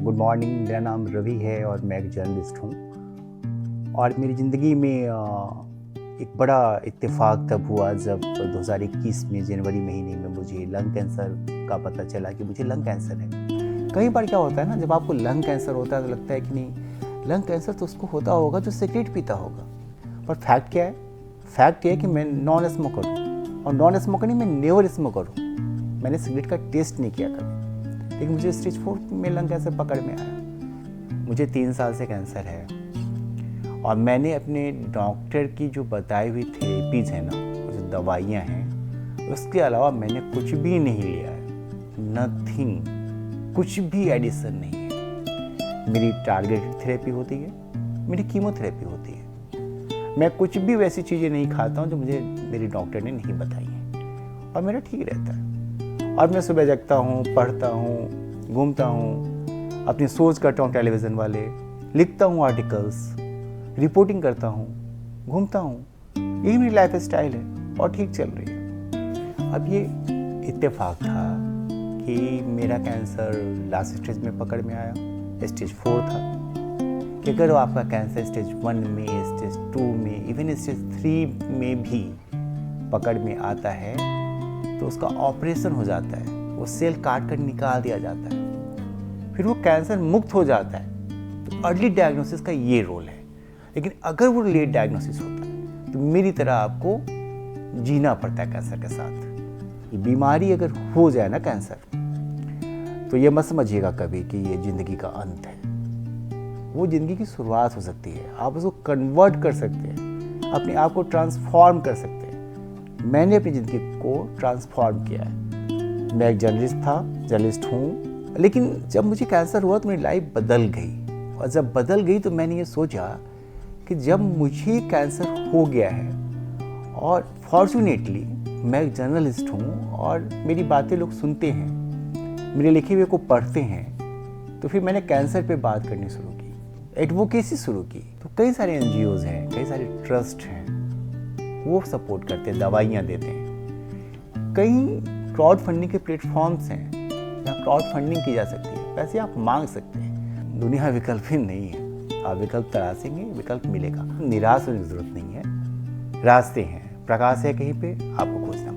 Good morning. मेरा नाम रवि है और मैं एक जर्नलिस्ट हूँ। और मेरी ज़िंदगी में एक बड़ा इत्तेफाक तब हुआ जब 2021 में जनवरी महीने में मुझे लंग कैंसर का पता चला कि मुझे लंग कैंसर है। कई बार क्या होता है ना, जब आपको लंग कैंसर होता है तो लगता है कि नहीं, लंग कैंसर तो उसको होता होगा जो सिगरेट पीता होगा। पर फैक्ट क्या है? फैक्ट ये है कि मैं नॉन स्मोकर हूँ, और नॉन स्मोकर नहीं, मैं नेवर स्मोकर हूँ। मैंने सिगरेट का टेस्ट नहीं किया कभी, लेकिन मुझे स्टेज 4 में लंग कैंसर पकड़ में आया। मुझे 3 साल से कैंसर है, और मैंने अपने डॉक्टर की जो बताई हुई थेरेपीज़ है ना, जो दवाइयाँ हैं, उसके अलावा मैंने कुछ भी नहीं लिया है। नथिंग, कुछ भी एडिशन नहीं है। मेरी टारगेटेड थेरेपी होती है, मेरी कीमोथेरेपी होती है। मैं कुछ भी वैसी चीज़ें नहीं खाता हूँ जो मुझे मेरे डॉक्टर ने नहीं बताई हैं, और मेरा ठीक रहता है। और मैं सुबह जगता हूँ, पढ़ता हूँ, घूमता हूँ, अपनी सोच करता हूँ टेलीविज़न वाले, लिखता हूँ आर्टिकल्स, रिपोर्टिंग करता हूँ, घूमता हूँ। यही मेरी लाइफ स्टाइल है और ठीक चल रही है। अब ये इत्तेफाक था कि मेरा कैंसर लास्ट स्टेज में पकड़ में आया, स्टेज 4 था। कि अगर आपका कैंसर स्टेज 1 में, स्टेज 2 में, इवन स्टेज 3 में भी पकड़ में आता है तो उसका ऑपरेशन हो जाता है, वो सेल काट कर निकाल दिया जाता है, फिर वो कैंसर मुक्त हो जाता है। तो अर्ली डायग्नोसिस का ये रोल है। लेकिन अगर वो लेट डायग्नोसिस होता है तो मेरी तरह आपको जीना पड़ता है कैंसर के साथ। ये बीमारी अगर हो जाए ना कैंसर, तो ये मत समझिएगा कभी कि ये ज़िंदगी का अंत है। वो ज़िंदगी की शुरुआत हो सकती है। आप उसको कन्वर्ट कर सकते हैं, अपने आप को ट्रांसफॉर्म कर सकते हैं। मैंने अपनी ज़िंदगी को ट्रांसफॉर्म किया है। मैं एक जर्नलिस्ट हूँ, लेकिन जब मुझे कैंसर हुआ तो मेरी लाइफ बदल गई। और जब बदल गई तो मैंने ये सोचा कि जब मुझे कैंसर हो गया है, और फॉर्चुनेटली मैं एक जर्नलिस्ट हूँ और मेरी बातें लोग सुनते हैं, मेरे लिखे हुए को पढ़ते हैं, तो फिर मैंने कैंसर पे बात करनी शुरू की, एडवोकेसी शुरू की। तो कई सारे NGOs हैं, कई सारे ट्रस्ट हैं, वो सपोर्ट करते हैं, दवाइयाँ देते हैं। कई क्राउड फंडिंग के प्लेटफॉर्म्स हैं जहाँ क्राउड फंडिंग की जा सकती है, पैसे आप मांग सकते हैं। दुनिया विकल्पहीन नहीं है, आप विकल्प तलाशेंगे, विकल्प मिलेगा। निराश होने की जरूरत नहीं है, रास्ते हैं, प्रकाश है कहीं पे, आपको खोजना